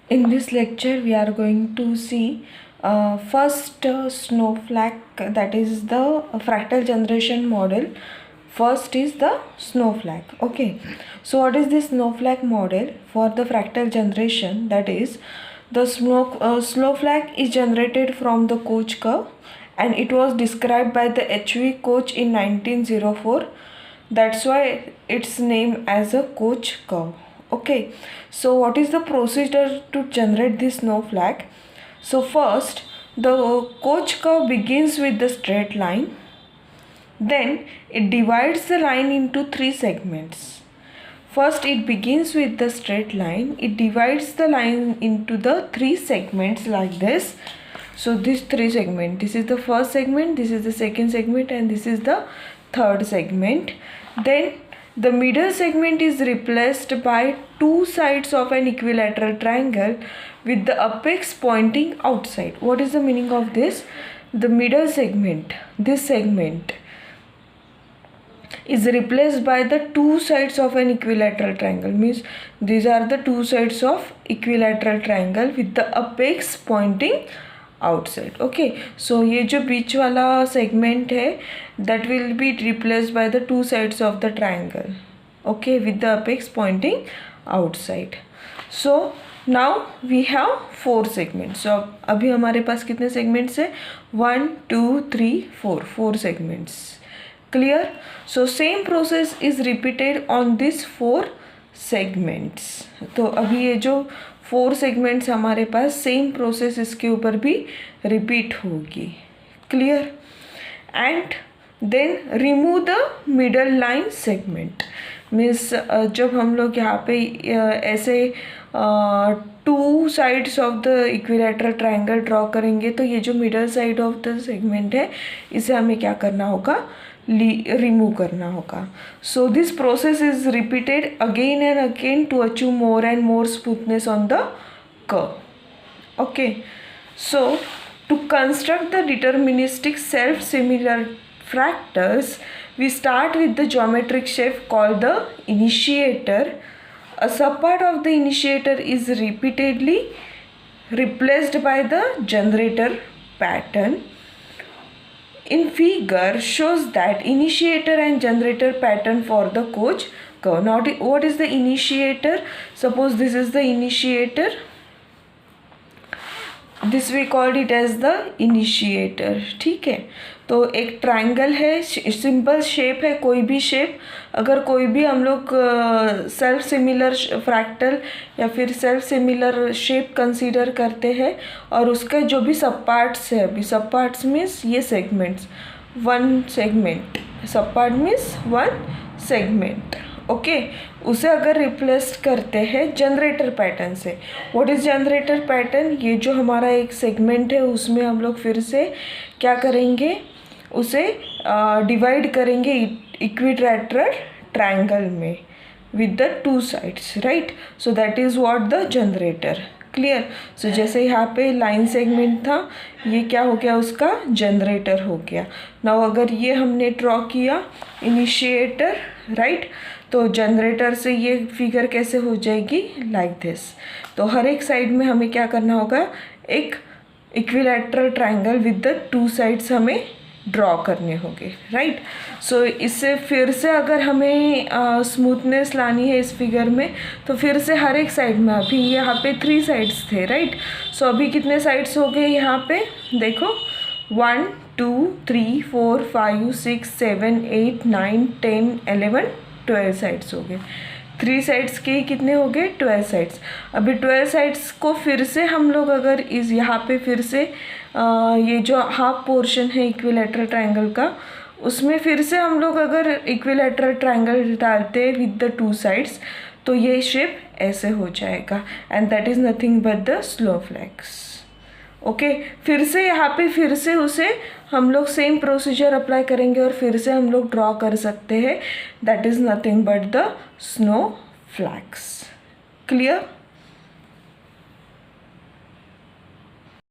In this lecture, we are going to see first snowflake, that is the fractal generation model. First is the snowflake. Okay, so what is this snowflake model for the fractal generation? That is, the snowflake is generated from the Koch curve, and it was described by the H.V. Koch in 1904. That's why it's named as a Koch curve. Okay, so what is the procedure to generate this snowflake? So first, the Koch curve begins with the straight line. Then it divides the line into three segments. First, it begins with the straight line. It divides the line into the three segments like this. So these three segments, this is the first segment, this is the second segment, and this is the third segment. Then the middle segment is replaced by two sides of an equilateral triangle with the apex pointing outside. What is the meaning of this? The middle segment, this segment, is replaced by the two sides of an equilateral triangle. Means these are the two sides of equilateral triangle with the apex pointing outside. Okay, so ये जो बीच वाला segment है, that will be replaced by the two sides of the triangle. Okay, with the apex pointing outside. So now we have four segments. So अभी हमारे पास कितने segments है? 1 2 3 4, 4 segments. Clear? So same process is repeated on these 4 segments. तो अभी ये जो 4 segments हमारे पास, same process इसके ऊपर भी रिपीट होगी. Clear? And then remove the middle line segment. Means जब हम लोग यहाँ पे ऐसे two sides of the equilateral triangle draw करेंगे, तो ये जो middle side of the segment है, इसे हमें क्या करना होगा? रिमूव करना होगा. So this process is repeated again and again to achieve more and more smoothness on the curve. Okay, so to construct the deterministic self-similar fractals, we start with the geometric shape called the initiator. A subpart of the initiator is repeatedly replaced by the generator pattern. In figure shows that initiator and generator pattern for the Koch curve. Now what is the initiator? Suppose this is the initiator. This we called it as the initiator. ठीक है, तो एक triangle है, simple shape है, कोई भी shape. अगर कोई भी हम लोग सेल्फ सिमिलर फ्रैक्टल या फिर सेल्फ सिमिलर शेप कंसीडर करते हैं, और उसका जो भी सब पार्ट्स है, अभी सब पार्ट्स मीन्स ये सेगमेंट्स, वन सेगमेंट, सब part means one segment. Okay, उसे अगर रिप्लेस करते हैं जनरेटर पैटर्न से. What is generator pattern? ये जो हमारा एक सेगमेंट है, उसमें हम लोग फिर से क्या करेंगे? उसे डिवाइड करेंगे इक्विलैटरल ट्रायंगल में with the two sides, right? So that is what the generator. Clear? So जैसे यहाँ पे लाइन सेगमेंट था, ये क्या हो गया? उसका जनरेटर हो गया. नाउ अगर ये हमने ड्रॉ किया इनिशिएटर, राइट, तो जनरेटर से ये फिगर कैसे हो जाएगी? Like this. तो हर एक साइड में हमें क्या करना होगा? एक equilateral triangle with the two sides हमें ड्रॉ करने होंगे, राइट? सो इससे फिर से अगर हमें स्मूथनेस लानी है इस फिगर में, तो फिर से हर एक साइड में, अभी यहाँ पे 3 साइड्स थे, राइट? सो अभी कितने साइड्स हो गए यहाँ पे? देखो, 1 2 3 4 5 6 7 8 9 10 11 12 साइड्स हो गए. 3 साइड्स के कितने हो गए? 12 साइड्स. अभी 12 साइड्स को फिर से हम लोग अगर इस यहाँ पे फिर से ये जो हाफ पोर्शन है इक्विलैटरल ट्रायंगल का, उसमें फिर से हम लोग अगर इक्विलैटरल ट्रायंगल डालते हैं विद द टू साइड्स, तो ये शेप ऐसे हो जाएगा. And that is nothing but the snowflakes. Okay, फिर से यहाँ पे फिर से उसे हम लोग सेम प्रोसीजर अप्लाई करेंगे और फिर से हम लोग ड्रॉ कर सकते हैं. That is nothing but the snowflakes. Clear?